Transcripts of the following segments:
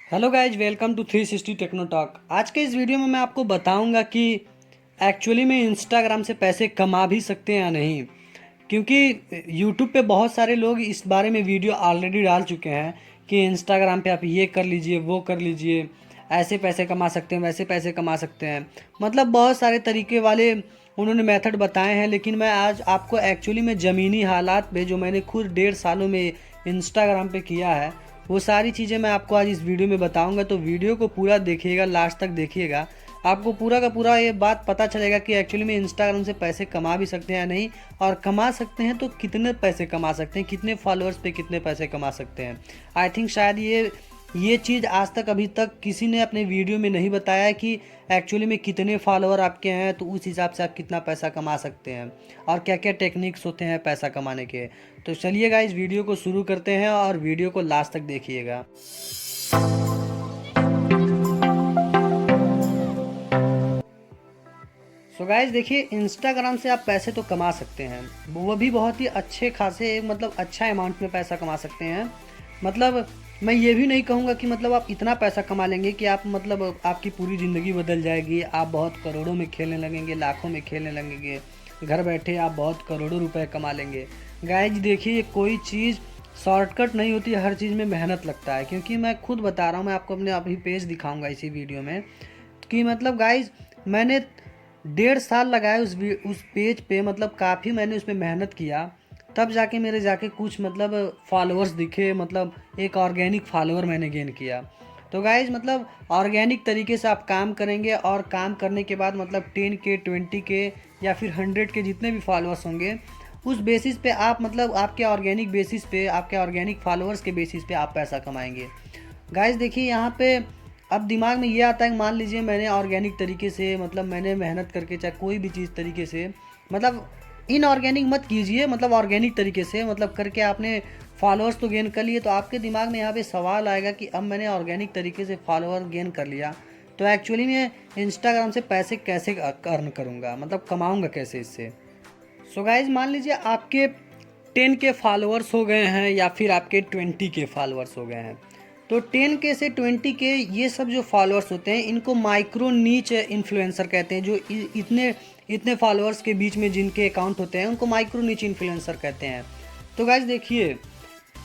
Hello guys, welcome to 360 techno talk. आज के इस वीडियो में मैं आपको बताऊंगा कि एक्चुअली में इंस्टाग्राम से पैसे कमा भी सकते हैं या नहीं। क्योंकि यूट्यूब पे बहुत सारे लोग इस बारे में वीडियो ऑलरेडी डाल चुके हैं कि इंस्टाग्राम पे आप ये कर लीजिए, वो कर लीजिए, ऐसे पैसे कमा सकते हैं, वैसे पैसे कमा सकते हैं। मतलब बहुत सारे तरीके वाले उन्होंने मेथड बताए हैं। लेकिन मैं आज आपको एक्चुअली में ज़मीनी हालात पे, जो मैंने खुद 1.5 सालों में इंस्टाग्राम पे किया है, वो सारी चीज़ें मैं आपको आज इस वीडियो में बताऊंगा। तो वीडियो को पूरा देखिएगा, लास्ट तक देखिएगा। आपको पूरा का पूरा ये बात पता चलेगा कि एक्चुअली में इंस्टाग्राम से पैसे कमा भी सकते हैं या नहीं, और कमा सकते हैं तो कितने पैसे कमा सकते हैं, कितने फॉलोअर्स पे कितने पैसे कमा सकते हैं। आई थिंक शायद ये चीज़ आज तक अभी तक किसी ने अपने वीडियो में नहीं बताया है कि एक्चुअली में कितने फॉलोअर आपके हैं तो उस हिसाब से आप कितना पैसा कमा सकते हैं, और क्या क्या टेक्निक्स होते हैं पैसा कमाने के। तो चलिए गाइस, वीडियो को शुरू करते हैं और वीडियो को लास्ट तक देखिएगा। सो गाइस देखिए, इंस्टाग्राम से आप पैसे तो कमा सकते हैं, वो भी बहुत ही अच्छे खासे, मतलब अच्छा अमाउंट में पैसा कमा सकते हैं। मतलब मैं ये भी नहीं कहूँगा कि मतलब आप इतना पैसा कमा लेंगे कि आप मतलब आपकी पूरी ज़िंदगी बदल जाएगी, आप बहुत करोड़ों में खेलने लगेंगे, लाखों में खेलने लगेंगे, घर बैठे आप बहुत करोड़ों रुपए कमा लेंगे। गाइस देखिए, कोई चीज़ शॉर्टकट नहीं होती, हर चीज़ में मेहनत लगता है। क्योंकि मैं खुद बता रहा हूँ, मैं आपको अपने अभी पेज दिखाऊंगा इसी वीडियो में कि मतलब गाइस, मैंने 1.5 साल लगाए उस पेज पे। मतलब काफ़ी मैंने उसमें मेहनत किया, तब जाके मेरे जाके कुछ मतलब फॉलोअर्स दिखे, मतलब एक ऑर्गेनिक फॉलोअर मैंने गेन किया। तो गाइज मतलब ऑर्गेनिक तरीके से आप काम करेंगे, और काम करने के बाद मतलब 10K 20K या फिर 100K जितने भी फॉलोअर्स होंगे, उस बेसिस पे आप मतलब आपके ऑर्गेनिक बेसिस पे, आपके ऑर्गेनिक फॉलोअर्स के बेसिस पे आप पैसा कमाएंगे। गाइस देखिए, यहाँ पे अब दिमाग में ये आता है कि मान लीजिए मैंने ऑर्गेनिक तरीके से, मतलब मैंने मेहनत करके, चाहे कोई भी चीज़ तरीके से, मतलब इनऑर्गेनिक मत कीजिए, मतलब ऑर्गेनिक तरीके से मतलब करके आपने फॉलोअर्स तो गेन कर लिए। तो आपके दिमाग में यहाँ पे सवाल आएगा कि अब मैंने ऑर्गेनिक तरीके से फॉलोअर गेन कर लिया, तो एक्चुअली मैं इंस्टाग्राम से पैसे कैसे अर्न करूँगा, मतलब कमाऊँगा कैसे इससे। सो गाइज मान लीजिए आपके 10K फॉलोअर्स हो गए हैं, या फिर आपके 20K फॉलोअर्स हो गए हैं। तो 10K से 20K ये सब जो फॉलोअर्स होते हैं, इनको माइक्रो नीच इन्फ्लुएंसर कहते हैं। जो इतने इतने फॉलोअर्स के बीच में जिनके अकाउंट होते हैं, उनको माइक्रो नीच इन्फ्लुएंसर कहते हैं। तो गाइज देखिए,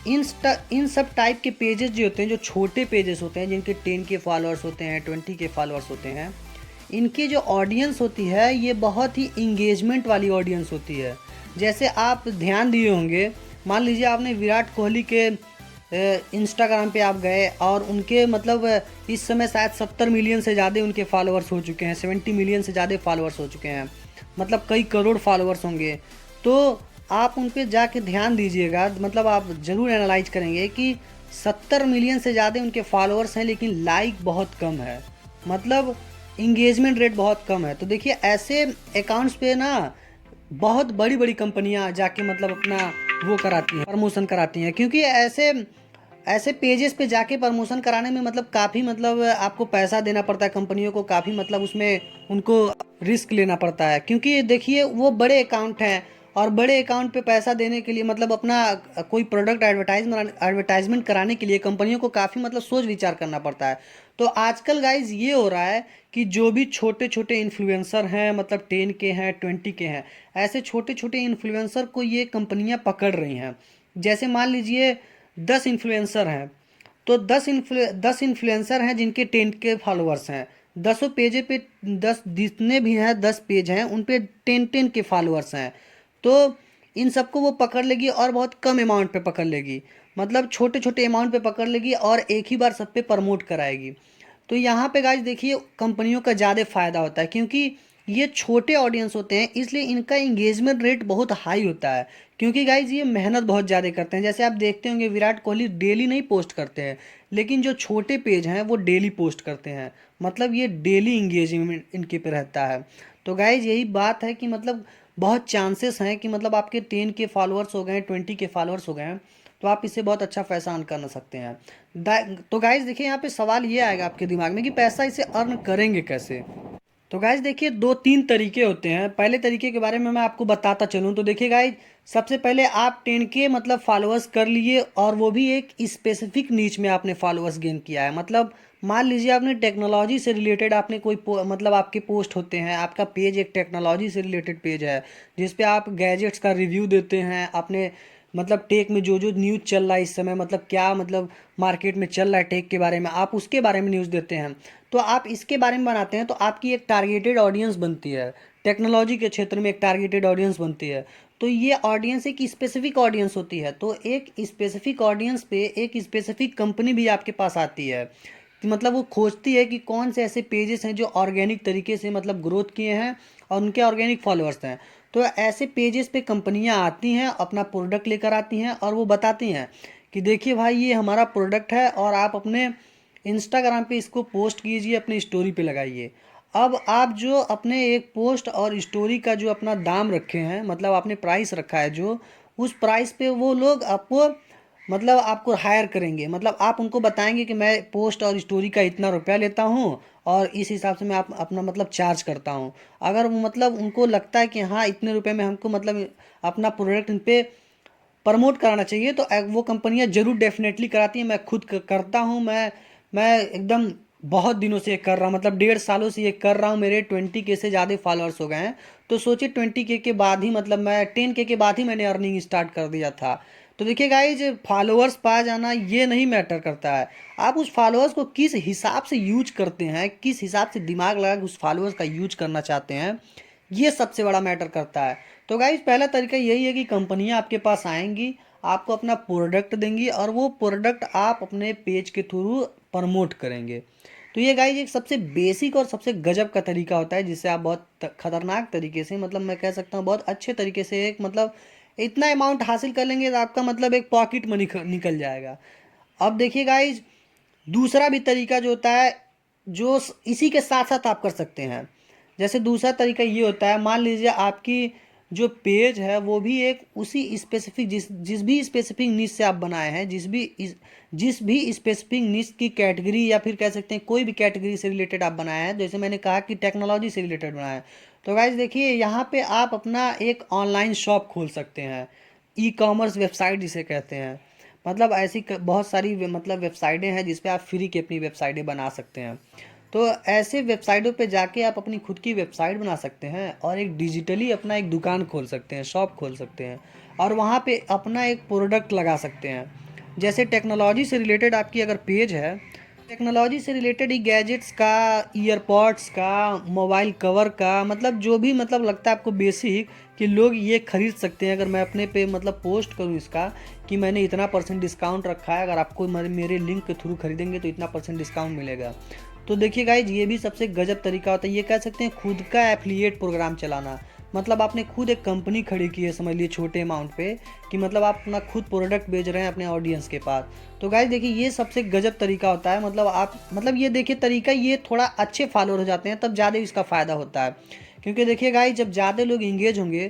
इन सब टाइप के पेजेस जो होते हैं, जो छोटे पेजेस होते हैं, जिनके 10K फॉलोअर्स होते हैं, 20K फॉलोअर्स होते हैं, इनकी जो ऑडियंस होती है, ये बहुत ही इंगेजमेंट वाली ऑडियंस होती है। जैसे आप ध्यान दिए होंगे, मान लीजिए आपने विराट कोहली के इंस्टाग्राम पे आप गए, और उनके मतलब इस समय शायद 70 मिलियन से ज़्यादा उनके फॉलोअर्स हो चुके हैं, 70 मिलियन से ज़्यादा फॉलोअर्स हो चुके हैं, मतलब कई करोड़ फॉलोअर्स होंगे। तो आप उन पर जाके ध्यान दीजिएगा, मतलब आप ज़रूर एनालाइज करेंगे कि 70 मिलियन से ज़्यादा उनके फॉलोअर्स हैं, लेकिन लाइक बहुत कम है, मतलब इंगेजमेंट रेट बहुत कम है। तो देखिए, ऐसे अकाउंट्स पे ना बहुत बड़ी बड़ी कंपनियां जाके मतलब अपना वो कराती हैं, प्रमोशन कराती हैं। क्योंकि ऐसे ऐसे पेजेस पे जाके प्रमोशन कराने में मतलब काफ़ी, मतलब आपको पैसा देना पड़ता है कंपनियों को, काफ़ी मतलब उसमें उनको रिस्क लेना पड़ता है। क्योंकि देखिए, वो बड़े अकाउंट हैं, और बड़े अकाउंट पे पैसा देने के लिए, मतलब अपना कोई प्रोडक्ट एडवर्टाइजमेंट कराने के लिए कंपनियों को काफ़ी मतलब सोच विचार करना पड़ता है। तो आजकल गाइज ये हो रहा है कि जो भी छोटे छोटे इन्फ्लुएंसर हैं, मतलब 10K हैं, 20K हैं, ऐसे छोटे छोटे इन्फ्लुएंसर को ये कंपनियां पकड़ रही हैं। जैसे मान लीजिए 10 इन्फ्लुएंसर हैं, तो 10 इन्फ्लुएंसर हैं जिनके 10K फॉलोअर्स हैं। 10 पेज पे, 10 जितने भी हैं, 10 पेज हैं, उन पे 10 के फॉलोअर्स हैं। तो इन सबको वो पकड़ लेगी, और बहुत कम अमाउंट पे पकड़ लेगी, मतलब छोटे छोटे अमाउंट पे पकड़ लेगी, और एक ही बार सब पे प्रमोट कराएगी। तो यहाँ पे गाइज देखिए, कंपनियों का ज़्यादा फ़ायदा होता है, क्योंकि ये छोटे ऑडियंस होते हैं, इसलिए इनका इंगेजमेंट रेट बहुत हाई होता है। क्योंकि गाइज ये मेहनत बहुत ज़्यादा करते हैं। जैसे आप देखते होंगे, विराट कोहली डेली नहीं पोस्ट करते हैं, लेकिन जो छोटे पेज हैं वो डेली पोस्ट करते हैं, मतलब ये डेली इंगेजमेंट इनके पे रहता है। तो गाइज यही बात है कि मतलब बहुत चांसेस हैं कि मतलब आपके 10K फॉलोअर्स हो गए, 20K फॉलोअर्स हो गए हैं, तो आप इससे बहुत अच्छा पैसा अर्न कर सकते हैं। तो गाइज देखिए, यहाँ पे सवाल ये आएगा आपके दिमाग में कि पैसा इसे अर्न करेंगे कैसे। तो गाइज देखिए, दो तीन तरीके होते हैं। पहले तरीके के बारे में मैं आपको बताता चलूँ तो देखिए गाइज, सबसे पहले आप 10K मतलब फॉलोअर्स कर लिए, और वो भी एक स्पेसिफिक नीच में आपने फॉलोअर्स गेन किया है। मतलब मान लीजिए आपने टेक्नोलॉजी से रिलेटेड आपने कोई मतलब आपके पोस्ट होते हैं, आपका पेज एक टेक्नोलॉजी से रिलेटेड पेज है जिस पे आप गैजेट्स का रिव्यू देते हैं, अपने मतलब टेक में जो जो न्यूज़ चल रहा है इस समय, मतलब क्या मतलब मार्केट में चल रहा है टेक के बारे में, आप उसके बारे में न्यूज़ देते हैं। तो आप इसके बारे में बनाते हैं तो आपकी एक टारगेटेड ऑडियंस बनती है, टेक्नोलॉजी के क्षेत्र में एक टारगेटेड ऑडियंस बनती है। तो ये ऑडियंस एक स्पेसिफिक ऑडियंस होती है, तो एक स्पेसिफिक ऑडियंस पे एक स्पेसिफिक कंपनी भी आपके पास आती है कि मतलब वो खोजती है कि कौन से ऐसे पेजेस हैं जो ऑर्गेनिक तरीके से मतलब ग्रोथ किए हैं और उनके ऑर्गेनिक फॉलोअर्स हैं। तो ऐसे पेजेस पे कंपनियां आती हैं, अपना प्रोडक्ट लेकर आती हैं और वो बताती हैं कि देखिए भाई ये हमारा प्रोडक्ट है और आप अपने इंस्टाग्राम पे इसको पोस्ट कीजिए, अपनी स्टोरी पे लगाइए। अब आप जो अपने एक पोस्ट और स्टोरी का जो अपना दाम रखे हैं, मतलब आपने प्राइस रखा है जो, उस प्राइस पे वो लोग आपको मतलब आपको हायर करेंगे। मतलब आप उनको बताएंगे कि मैं पोस्ट और स्टोरी का इतना रुपया लेता हूँ और इस हिसाब से मैं अपना मतलब चार्ज करता हूँ। अगर वो मतलब उनको लगता है कि हाँ इतने रुपए में हमको मतलब अपना प्रोडक्ट इन पे प्रमोट कराना चाहिए, तो वो कंपनियां जरूर डेफिनेटली कराती हैं। मैं खुद करता हूँ, मैं एकदम बहुत दिनों से ये कर रहा हूँ, मतलब 1.5 सालों से ये कर रहा हूँ। मेरे 20K से ज़्यादा फॉलोअर्स हो गए हैं। तो सोचिए 20K के बाद ही मतलब मैं 10K के बाद ही मैंने अर्निंग स्टार्ट कर दिया था। तो देखिए गाइज, फॉलोअर्स पा जाना ये नहीं मैटर करता है, आप उस फॉलोअर्स को किस हिसाब से यूज करते हैं, किस हिसाब से दिमाग लगा के उस फॉलोअर्स का यूज करना चाहते हैं, ये सबसे बड़ा मैटर करता है। तो गाइज पहला तरीका यही है कि कंपनियां आपके पास आएंगी, आपको अपना प्रोडक्ट देंगी और वो प्रोडक्ट आप अपने पेज के थ्रू प्रमोट करेंगे। तो ये गाइज एक सबसे बेसिक और सबसे गजब का तरीका होता है जिससे आप बहुत खतरनाक तरीके से, मतलब मैं कह सकता हूँ बहुत अच्छे तरीके से एक मतलब इतना अमाउंट हासिल कर लेंगे तो आपका मतलब एक पॉकेट मनी निकल जाएगा। अब देखिए गाइज, दूसरा भी तरीका जो होता है जो इसी के साथ साथ आप कर सकते हैं। जैसे दूसरा तरीका ये होता है, मान लीजिए आपकी जो पेज है वो भी एक उसी स्पेसिफिक जिस जिस भी स्पेसिफिक निश से आप बनाए हैं, जिस भी स्पेसिफिक निश की कैटेगरी या फिर कह सकते हैं कोई भी कैटेगरी से रिलेटेड आप बनाए हैं। जैसे मैंने कहा कि टेक्नोलॉजी से रिलेटेड बनाया है, तो गाइज देखिए यहाँ पे आप अपना एक ऑनलाइन शॉप खोल सकते हैं, ई कॉमर्स वेबसाइट जिसे कहते हैं। मतलब ऐसी बहुत सारी मतलब वेबसाइटें हैं जिस पे आप फ्री की अपनी वेबसाइटें बना सकते हैं। तो ऐसे वेबसाइटों पे जाके आप अपनी खुद की वेबसाइट बना सकते हैं और एक डिजिटली अपना एक दुकान खोल सकते हैं, शॉप खोल सकते हैं और वहाँ पे अपना एक प्रोडक्ट लगा सकते हैं। जैसे टेक्नोलॉजी से रिलेटेड आपकी अगर पेज है, टेक्नोलॉजी से रिलेटेड ही गैजेट्स का, ईयरपॉड्स का, मोबाइल कवर का, मतलब जो भी मतलब लगता है आपको बेसिक कि लोग ये खरीद सकते हैं, अगर मैं अपने पे मतलब पोस्ट करूँ इसका कि मैंने इतना % डिस्काउंट रखा है, अगर आपको मेरे लिंक के थ्रू खरीदेंगे तो इतना % डिस्काउंट मिलेगा। तो देखिए गाइज, ये भी सबसे गजब तरीका होता है। ये कह सकते हैं खुद का एफिलिएट प्रोग्राम चलाना। मतलब आपने खुद एक कंपनी खड़ी की है, समझ लिए छोटे अमाउंट पे, कि मतलब आप अपना खुद प्रोडक्ट बेच रहे हैं अपने ऑडियंस के पास। तो गाइज देखिए, ये सबसे गजब तरीका होता है। मतलब आप मतलब ये देखिए तरीका, ये थोड़ा अच्छे फॉलोअर हो जाते हैं तब ज़्यादा इसका फ़ायदा होता है। क्योंकि देखिए गाइज, जब ज़्यादा लोग इंगेज होंगे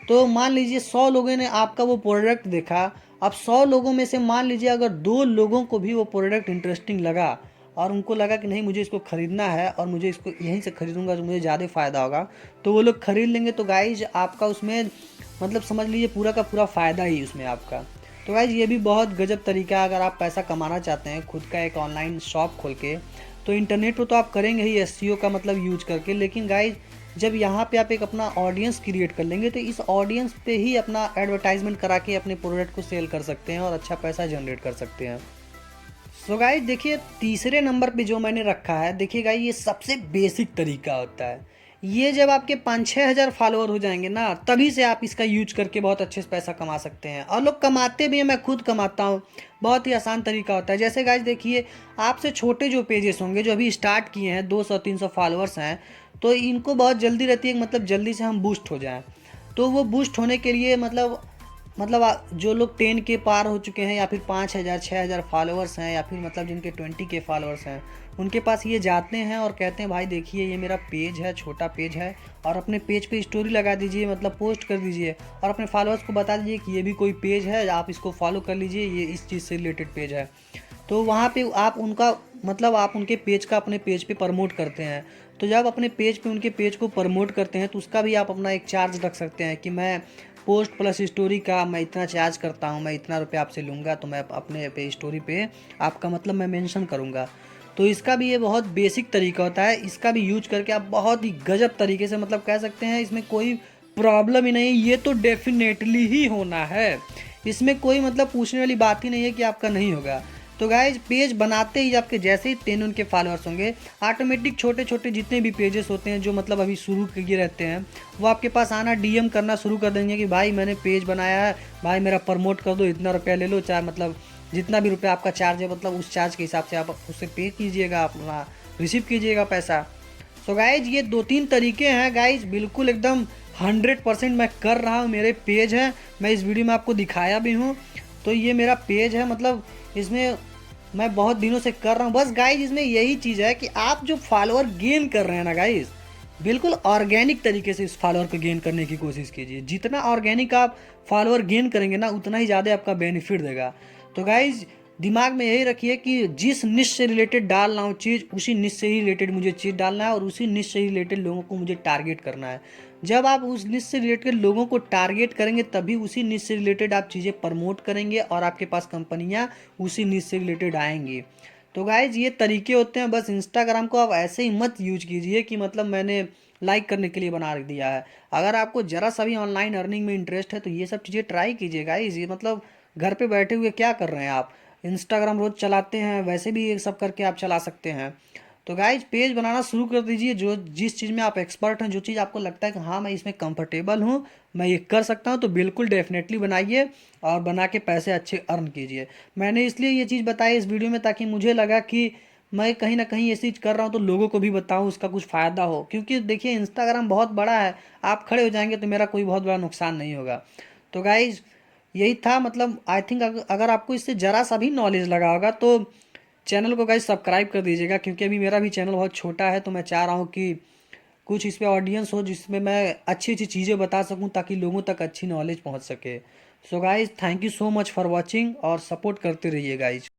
तो मान लीजिए 100 लोगों ने आपका वो प्रोडक्ट देखा, अब 100 लोगों में से मान लीजिए अगर 2 लोगों को भी वो प्रोडक्ट इंटरेस्टिंग लगा और उनको लगा कि नहीं मुझे इसको ख़रीदना है और मुझे इसको यहीं से ख़रीदूंगा तो मुझे ज़्यादा फ़ायदा होगा, तो वो लोग ख़रीद लेंगे। तो गाइज आपका उसमें मतलब समझ लीजिए पूरा का पूरा फ़ायदा ही उसमें आपका। तो गाइज ये भी बहुत गजब तरीका है। अगर आप पैसा कमाना चाहते हैं खुद का एक ऑनलाइन शॉप खोल के, तो इंटरनेट पर तो आप करेंगे ही एसईओ का मतलब यूज करके, लेकिन गाइज जब यहाँ पे आप एक अपना ऑडियंस क्रिएट कर लेंगे तो इस ऑडियंस पे ही अपना एडवर्टाइजमेंट करा के अपने प्रोडक्ट को सेल कर सकते हैं और अच्छा पैसा जनरेट कर सकते हैं। सो गाइस देखिए, तीसरे नंबर पे जो मैंने रखा है, देखिए गाइस ये सबसे बेसिक तरीका होता है। ये जब आपके 5-6 हज़ार फॉलोअर हो जाएंगे ना, तभी से आप इसका यूज करके बहुत अच्छे से पैसा कमा सकते हैं। और लोग कमाते भी हैं, मैं खुद कमाता हूँ। बहुत ही आसान तरीका होता है। जैसे गाइस देखिए, आपसे छोटे जो पेजेस होंगे जो अभी स्टार्ट किए हैं, 200-300 फॉलोअर्स हैं, तो इनको बहुत जल्दी रहती है मतलब जल्दी से हम बूस्ट हो जाएं। तो वो बूस्ट होने के लिए मतलब जो लोग 10K पार हो चुके हैं या फिर 5,000 6,000 फॉलोअर्स हैं या फिर मतलब जिनके 20K फॉलोअर्स हैं, उनके पास ये जाते हैं और कहते हैं भाई देखिए ये मेरा पेज है, छोटा पेज है, और अपने पेज पे स्टोरी लगा दीजिए, मतलब पोस्ट कर दीजिए और अपने फॉलोअर्स को बता दीजिए कि ये भी कोई पेज है, आप इसको फॉलो कर लीजिए, ये इस चीज़ से रिलेटेड पेज है। तो वहाँ पे आप उनका मतलब आप उनके पेज का अपने पेज पे प्रमोट करते हैं, तो जब अपने पेज पे उनके पेज को प्रमोट करते हैं तो उसका भी आप अपना एक चार्ज रख सकते हैं कि मैं पोस्ट प्लस स्टोरी का मैं इतना चार्ज करता हूँ, मैं इतना रुपये आपसे लूँगा, तो मैं अपने पे स्टोरी पे आपका मतलब मैं मेंशन करूँगा। तो इसका भी ये बहुत बेसिक तरीका होता है, इसका भी यूज करके आप बहुत ही गजब तरीके से मतलब कह सकते हैं इसमें कोई प्रॉब्लम ही नहीं, ये तो डेफिनेटली ही होना है, इसमें कोई मतलब पूछने वाली बात ही नहीं है कि आपका नहीं होगा। तो गाइज पेज बनाते ही आपके जैसे ही 10 उनके फॉलोअर्स होंगे, ऑटोमेटिक छोटे छोटे जितने भी पेजेस होते हैं जो मतलब अभी शुरू किए रहते हैं, वो आपके पास आना डीएम करना शुरू कर देंगे कि भाई मैंने पेज बनाया है, भाई मेरा प्रमोट कर दो, इतना रुपया ले लो, चाहे मतलब जितना भी रुपया आपका चार्ज है मतलब उस चार्ज के हिसाब से आप उससे पे कीजिएगा, अपना रिसीव कीजिएगा पैसा। सो गाइज ये 2-3 तरीके हैं गाइज, बिल्कुल एकदम 100% मैं कर रहा हूँ, मेरे पेज है, मैं इस वीडियो में आपको दिखाया भी हूँ। तो ये मेरा पेज है, मतलब इसमें मैं बहुत दिनों से कर रहा हूँ। बस गाइज इसमें यही चीज़ है कि आप जो फॉलोअर गेन कर रहे हैं ना गाइज, बिल्कुल ऑर्गेनिक तरीके से इस फॉलोअर को गेन करने की कोशिश कीजिए। जितना ऑर्गेनिक आप फॉलोअर गेन करेंगे ना उतना ही ज़्यादा आपका बेनिफिट देगा। तो गाइज दिमाग में यही रखिए कि जिस निश से रिलेटेड डाल रहा हूँ चीज़, उसी निश से ही रिलेटेड मुझे चीज़ डालना है और उसी निश से ही रिलेटेड लोगों को मुझे टारगेट करना है। जब आप उस निश से रिलेटेड लोगों को टारगेट करेंगे तभी उसी निश से रिलेटेड आप चीज़ें प्रमोट करेंगे और आपके पास कंपनियाँ उसी निश से रिलेटेड आएंगी। तो गाइज ये तरीके होते हैं। बस इंस्टाग्राम को आप ऐसे ही मत यूज कीजिए कि मतलब मैंने लाइक करने के लिए बना दिया है। अगर आपको ज़रा सा भी ऑनलाइन अर्निंग में इंटरेस्ट है तो ये सब चीज़ें ट्राई कीजिए गाइज। ये मतलब घर पे बैठे हुए क्या कर रहे हैं आप, इंस्टाग्राम रोज़ चलाते हैं, वैसे भी ये सब करके आप चला सकते हैं। तो गाइज पेज बनाना शुरू कर दीजिए, जो जिस चीज़ में आप एक्सपर्ट हैं, जो चीज़ आपको लगता है कि हाँ मैं इसमें कंफर्टेबल हूँ, मैं ये कर सकता हूँ, तो बिल्कुल डेफिनेटली बनाइए और बना के पैसे अच्छे अर्न कीजिए। मैंने इसलिए ये चीज़ बताई इस वीडियो में ताकि मुझे लगा कि मैं कहीं ना कहीं ये चीज़ कर रहा हूँ तो लोगों को भी बताऊँ, उसका कुछ फ़ायदा हो। क्योंकि देखिए इंस्टाग्राम बहुत बड़ा है, आप खड़े हो जाएंगे तो मेरा कोई बहुत बड़ा नुकसान नहीं होगा। तो गाइज यही था, मतलब आई थिंक अगर आपको इससे ज़रा सा भी नॉलेज लगा होगा तो चैनल को गाइज सब्सक्राइब कर दीजिएगा, क्योंकि अभी मेरा भी चैनल बहुत छोटा है, तो मैं चाह रहा हूँ कि कुछ इस पे ऑडियंस हो जिसमें मैं अच्छी अच्छी चीज़ें बता सकूँ ताकि लोगों तक अच्छी नॉलेज पहुँच सके। So guys thank you so much for watching और सपोर्ट करते रहिए गाइज।